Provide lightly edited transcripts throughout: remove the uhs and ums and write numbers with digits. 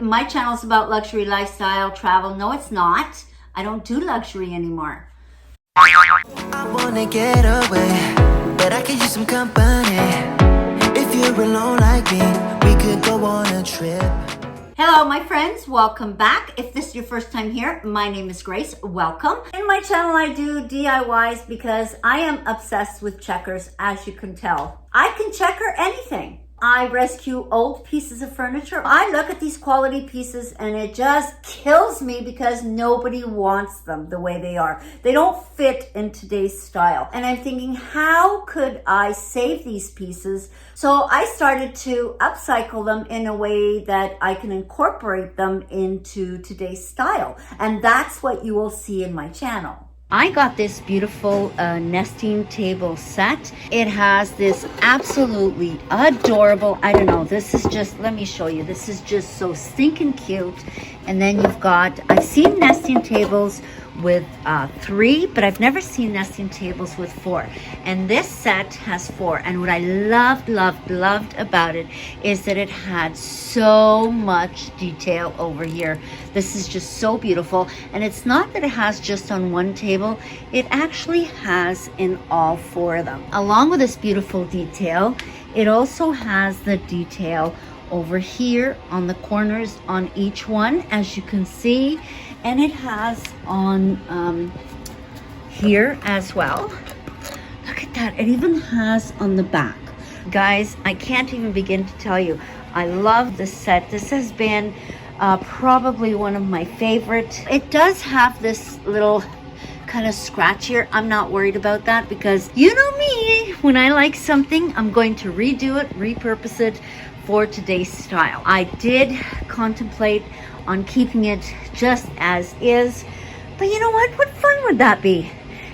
My channel is about luxury lifestyle, travel. No, it's not. I don't do luxury anymore. I wanna get away, but I could use some company. If you're alone like me, we could go on a trip. Hello, my friends. Welcome back. If this is your first time here, my name is Grace. Welcome. In my channel, I do DIYs because I am obsessed with checkers, as you can tell. I can checker anything. I rescue old pieces of furniture. I look at these quality pieces and it just kills me because nobody wants them the way they are. They don't fit in today's style. And I'm thinking, how could I save these pieces? So I started to upcycle them in a way that I can incorporate them into today's style. And that's what you will see in my channel. I got this beautiful nesting table set. It has this absolutely adorable, I don't know, this is just, let me show you. This is just so stinking cute. And then you've got, I've seen nesting tables with 3, but I've never seen nesting tables with 4. And this set has 4. And what I loved about it is that it had so much detail over here. This is just so beautiful. And it's not that it has just on one table, it actually has in all 4 of them. Along with this beautiful detail, it also has the detail over here on the corners on each one, as you can see. And it has on here as well. Look at that. It even has on the back. Guys, I can't even begin to tell you. I love this set. This has been probably one of my favorites. It does have this little kind of scratch here. I'm not worried about that because you know me. When I like something, I'm going to redo it, repurpose it for today's style. I did contemplate on keeping it just as is, but you know what fun would that be?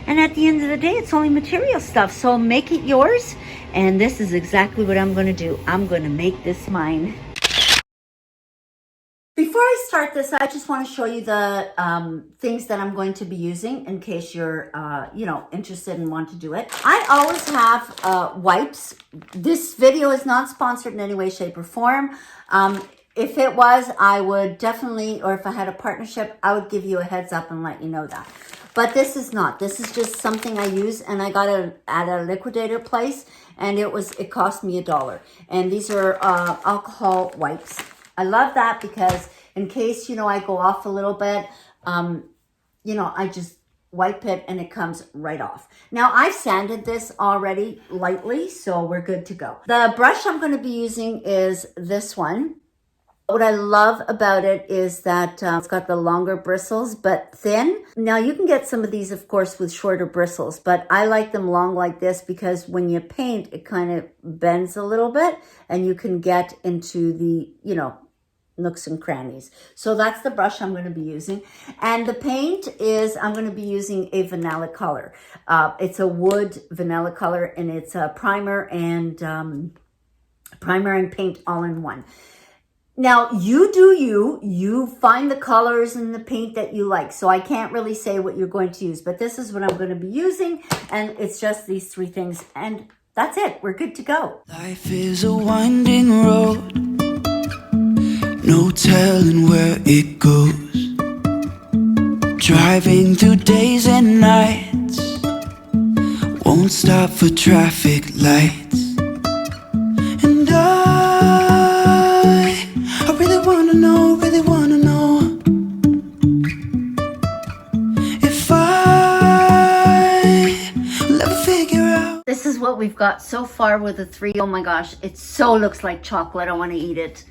And at the end of the day, it's only material stuff, so make it yours. And this is exactly what I'm going to do. I'm going to make this mine. Before I start this, I just want to show you the things that I'm going to be using in case you're interested and want to do it. I always have wipes. This video is not sponsored in any way, shape, or form. If it was, I would definitely, or if I had a partnership, I would give you a heads up and let you know that. But this is not. This is just something I use, and I got it at a liquidator place, and it cost me $1. And these are alcohol wipes. I love that because in case, I go off a little bit, I just wipe it and it comes right off. Now I've sanded this already lightly, so we're good to go. The brush I'm going to be using is this one. What I love about it is that it's got the longer bristles, but thin. Now you can get some of these, of course, with shorter bristles, but I like them long like this because when you paint, it kind of bends a little bit and you can get into the, nooks and crannies. So that's the brush I'm going to be using. And the paint is, I'm going to be using a vanilla color. It's a wood vanilla color, and it's a primer and paint all in one. Now, you do you find the colors and the paint that you like. So I can't really say what you're going to use, but this is what I'm going to be using. And it's just these 3 things. And that's it. We're good to go. Life is a winding road, no telling where it goes. Driving through days and nights, won't stop for traffic lights. And I really wanna know if I will ever figure out. This is what we've got so far with the 3. Oh my gosh, it so looks like chocolate. I want to eat it.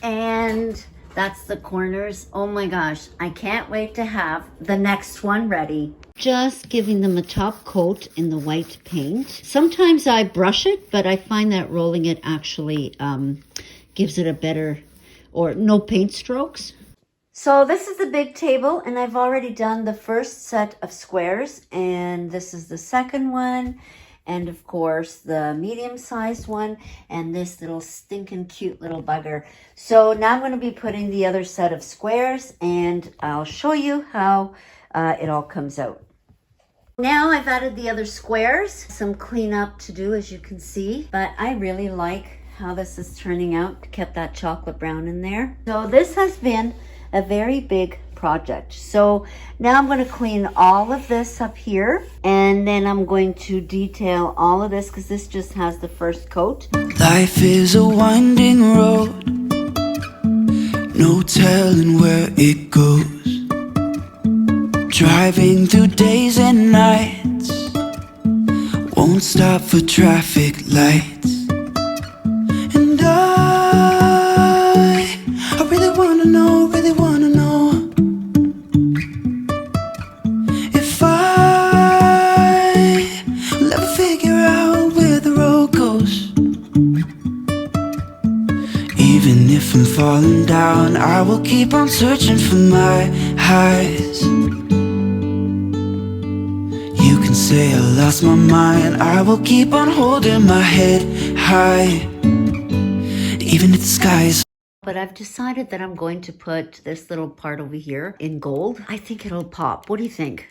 And that's the corners. Oh my gosh, I can't wait to have the next one ready. Just giving them a top coat in the white paint. Sometimes I brush it, but I find that rolling it actually gives it a better, or no paint strokes. So this is the big table, and I've already done the first set of squares, and this is the second one, and of course the medium-sized one, and this little stinking cute little bugger. So now I'm going to be putting the other set of squares, and I'll show you how it all comes out. Now I've added the other squares, some cleanup to do, as you can see, but I really like how this is turning out. Kept that chocolate brown in there. So this has been a very big project. So now I'm going to clean all of this up here, and then I'm going to detail all of this because this just has the first coat. Life is a winding road, no telling where it goes. Driving through days and nights, won't stop for traffic lights. And I really wanna know, if I will ever figure out where the road goes. Even if I'm falling down, I will keep on searching for my highs. You can say I lost my mind, I will keep on holding my head high, even if the sky is. But I've decided that I'm going to put this little part over here in gold. I think it'll pop. What do you think?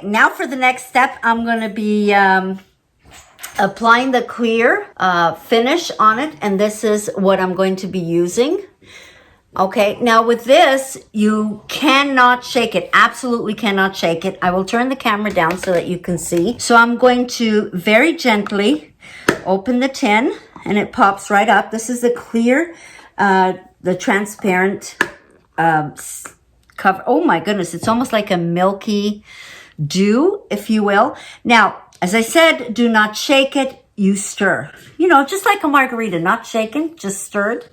Now for the next step, I'm going to be applying the clear finish on it. And this is what I'm going to be using. Okay, now with this, you cannot shake it. Absolutely cannot shake it. I will turn the camera down so that you can see. So I'm going to very gently open the tin, and it pops right up. This is the clear, the transparent cover. Oh my goodness, it's almost like a milky dew, if you will. Now, as I said, do not shake it. You stir. You know, just like a margarita, not shaken, just stirred.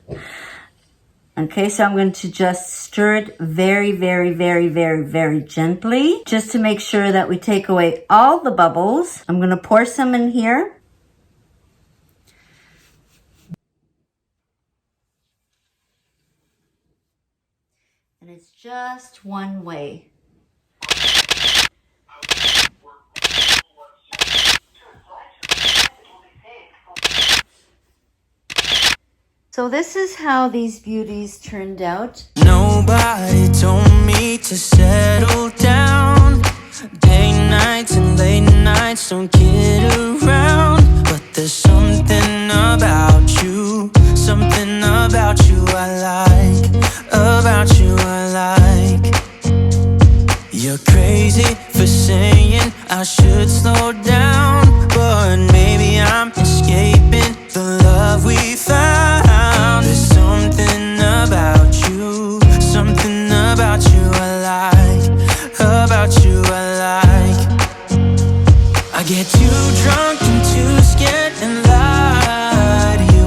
Okay, so I'm going to just stir it very, very, very, very, very gently, just to make sure that we take away all the bubbles. I'm going to pour some in here. And it's just one way. So this is how these beauties turned out. Nobody told me to settle down. Day nights and late nights don't get around. But there's something about you I like, about you I like. You're crazy for saying I should slow down, but maybe I'm escaping the love we found. There's something about you I like, about you I like. I get too drunk and too scared and lie to you.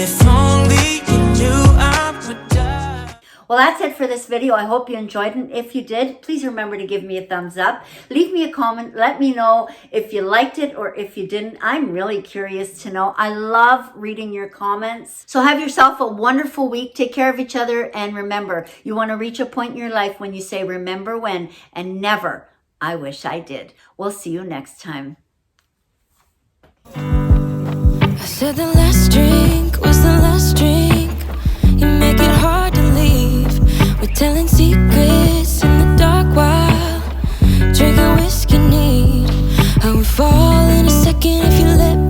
If only you knew I would die. Well, that's it for this video. I hope you enjoyed it. If you did, please remember to give me a thumbs up. Leave me a comment. Let me know if you liked it or if you didn't. I'm really curious to know. I love reading your comments. So have yourself a wonderful week. Take care of each other. And remember, you want to reach a point in your life when you say, remember when, and never, I wish I did. We'll see you next time. I said the last drink was the last drink.